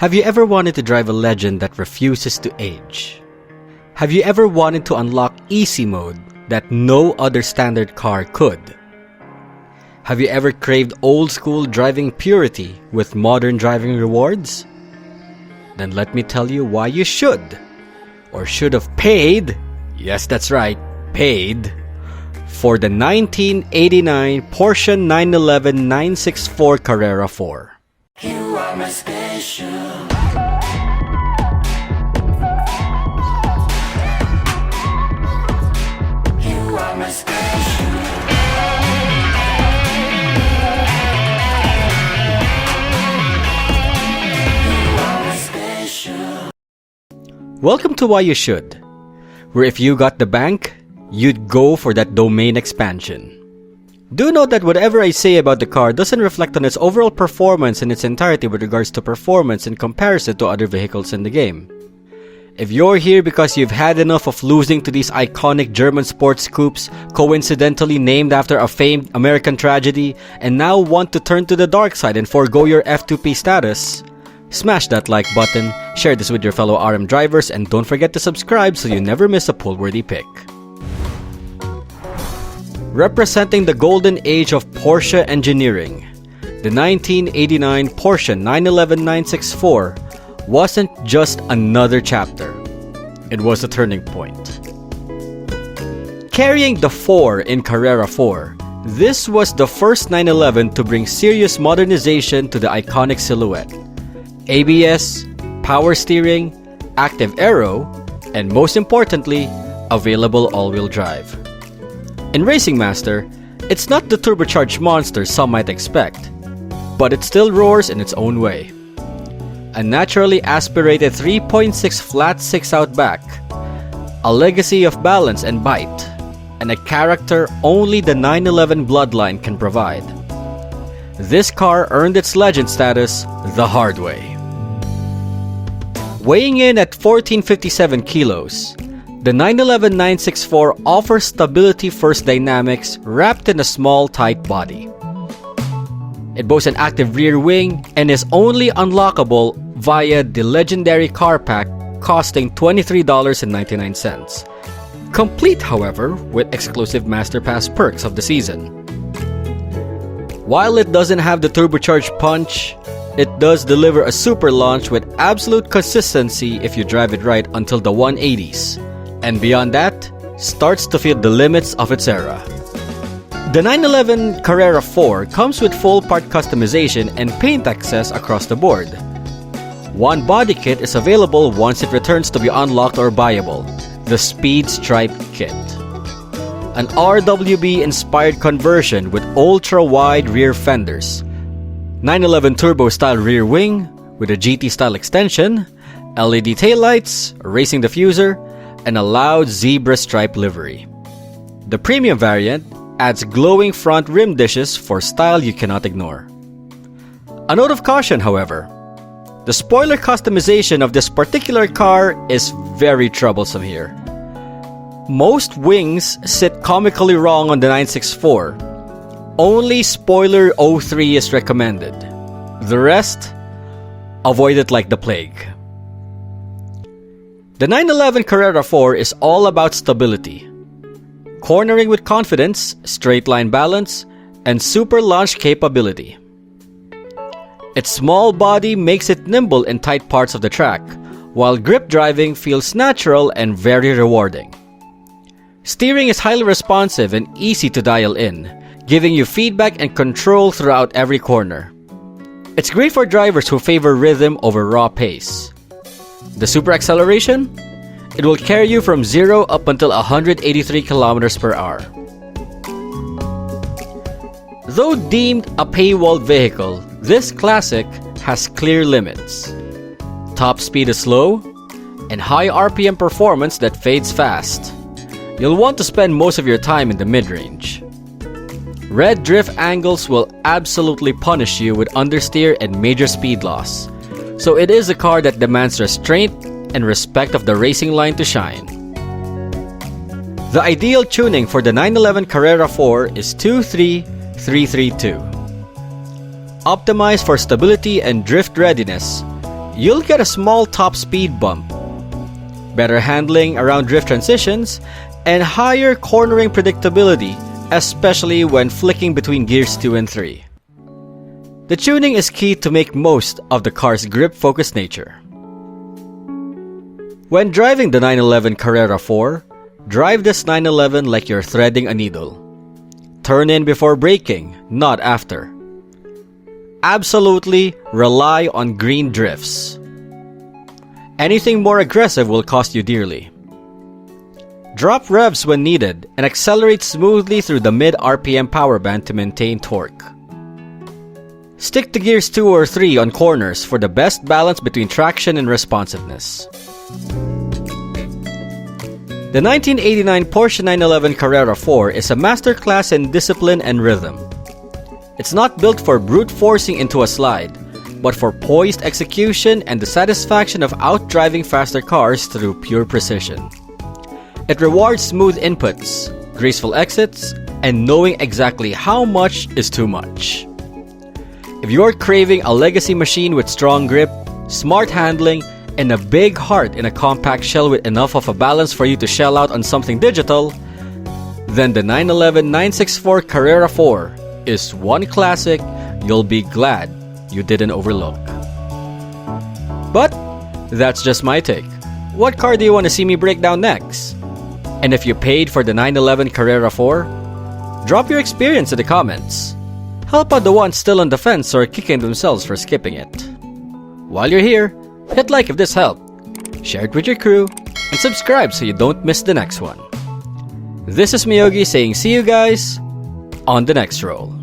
Have you ever wanted to drive a legend that refuses to age? Have you ever wanted to unlock easy mode that no other standard car could? Have you ever craved old school driving purity with modern driving rewards? Then let me tell you why you should, or should have paid, yes that's right, paid, for the 1989 Porsche 911 964 Carrera 4. You are my special. You are my special. You are my special. Welcome to Why You Should, where if you got the bank, you'd go for that domain expansion. Do note that whatever I say about the car doesn't reflect on its overall performance in its entirety with regards to performance in comparison to other vehicles in the game. If you're here because you've had enough of losing to these iconic German sports coupes, coincidentally named after a famed American tragedy, and now want to turn to the dark side and forego your F2P status, smash that like button, share this with your fellow RM drivers, and don't forget to subscribe so you never miss a pull-worthy pick. Representing the golden age of Porsche engineering, the 1989 Porsche 911 964 wasn't just another chapter, it was a turning point. Carrying the 4 in Carrera 4, this was the first 911 to bring serious modernization to the iconic silhouette. ABS, power steering, active aero, and most importantly, available all-wheel drive. In Racing Master, it's not the turbocharged monster some might expect, but it still roars in its own way. A naturally aspirated 3.6 flat 6 out back, a legacy of balance and bite, and a character only the 911 bloodline can provide. This car earned its legend status the hard way. Weighing in at 1457 kilos, the 911 964 offers stability-first dynamics wrapped in a small, tight body. It boasts an active rear wing and is only unlockable via the legendary car pack costing $23.99. Complete, however, with exclusive Master Pass perks of the season. While it doesn't have the turbocharged punch, it does deliver a super launch with absolute consistency if you drive it right until the 180s. And beyond that, starts to feel the limits of its era. The 911 Carrera 4 comes with full part customization and paint access across the board. One body kit is available once it returns to be unlocked or buyable, the Speed Stripe Kit. An RWB-inspired conversion with ultra-wide rear fenders, 911 turbo-style rear wing with a GT-style extension, LED taillights, racing diffuser, and a loud zebra stripe livery. The premium variant adds glowing front rim dishes for style you cannot ignore. A note of caution, however, the spoiler customization of this particular car is very troublesome here. Most wings sit comically wrong on the 964. Only spoiler 03 is recommended. The rest, avoid it like the plague. The 911 Carrera 4 is all about stability. Cornering with confidence, straight line balance, and super launch capability. Its small body makes it nimble in tight parts of the track, while grip driving feels natural and very rewarding. Steering is highly responsive and easy to dial in, giving you feedback and control throughout every corner. It's great for drivers who favor rhythm over raw pace. The super acceleration? It will carry you from 0 up until 183 kilometers per hour. Though deemed a paywall vehicle, this classic has clear limits. Top speed is slow, and high RPM performance that fades fast. You'll want to spend most of your time in the mid-range. Red drift angles will absolutely punish you with understeer and major speed loss. So it is a car that demands restraint and respect of the racing line to shine. The ideal tuning for the 911 Carrera 4 is 23332. Optimized for stability and drift readiness, you'll get a small top speed bump, better handling around drift transitions, and higher cornering predictability, especially when flicking between gears 2 and 3. The tuning is key to make most of the car's grip-focused nature. When driving the 911 Carrera 4, drive this 911 like you're threading a needle. Turn in before braking, not after. Absolutely rely on green drifts. Anything more aggressive will cost you dearly. Drop revs when needed and accelerate smoothly through the mid-RPM power band to maintain torque. Stick to gears 2 or 3 on corners for the best balance between traction and responsiveness. The 1989 Porsche 911 Carrera 4 is a masterclass in discipline and rhythm. It's not built for brute forcing into a slide, but for poised execution and the satisfaction of outdriving faster cars through pure precision. It rewards smooth inputs, graceful exits, and knowing exactly how much is too much. If you're craving a legacy machine with strong grip, smart handling, and a big heart in a compact shell with enough of a balance for you to shell out on something digital, then the 911-964 Carrera 4 is one classic you'll be glad you didn't overlook. But that's just my take. What car do you want to see me break down next? And if you paid for the 911 Carrera 4, drop your experience in the comments. Help out the ones still on the fence or kicking themselves for skipping it. While you're here, hit like if this helped, share it with your crew, and subscribe so you don't miss the next one. This is Miyogi saying see you guys on the next roll.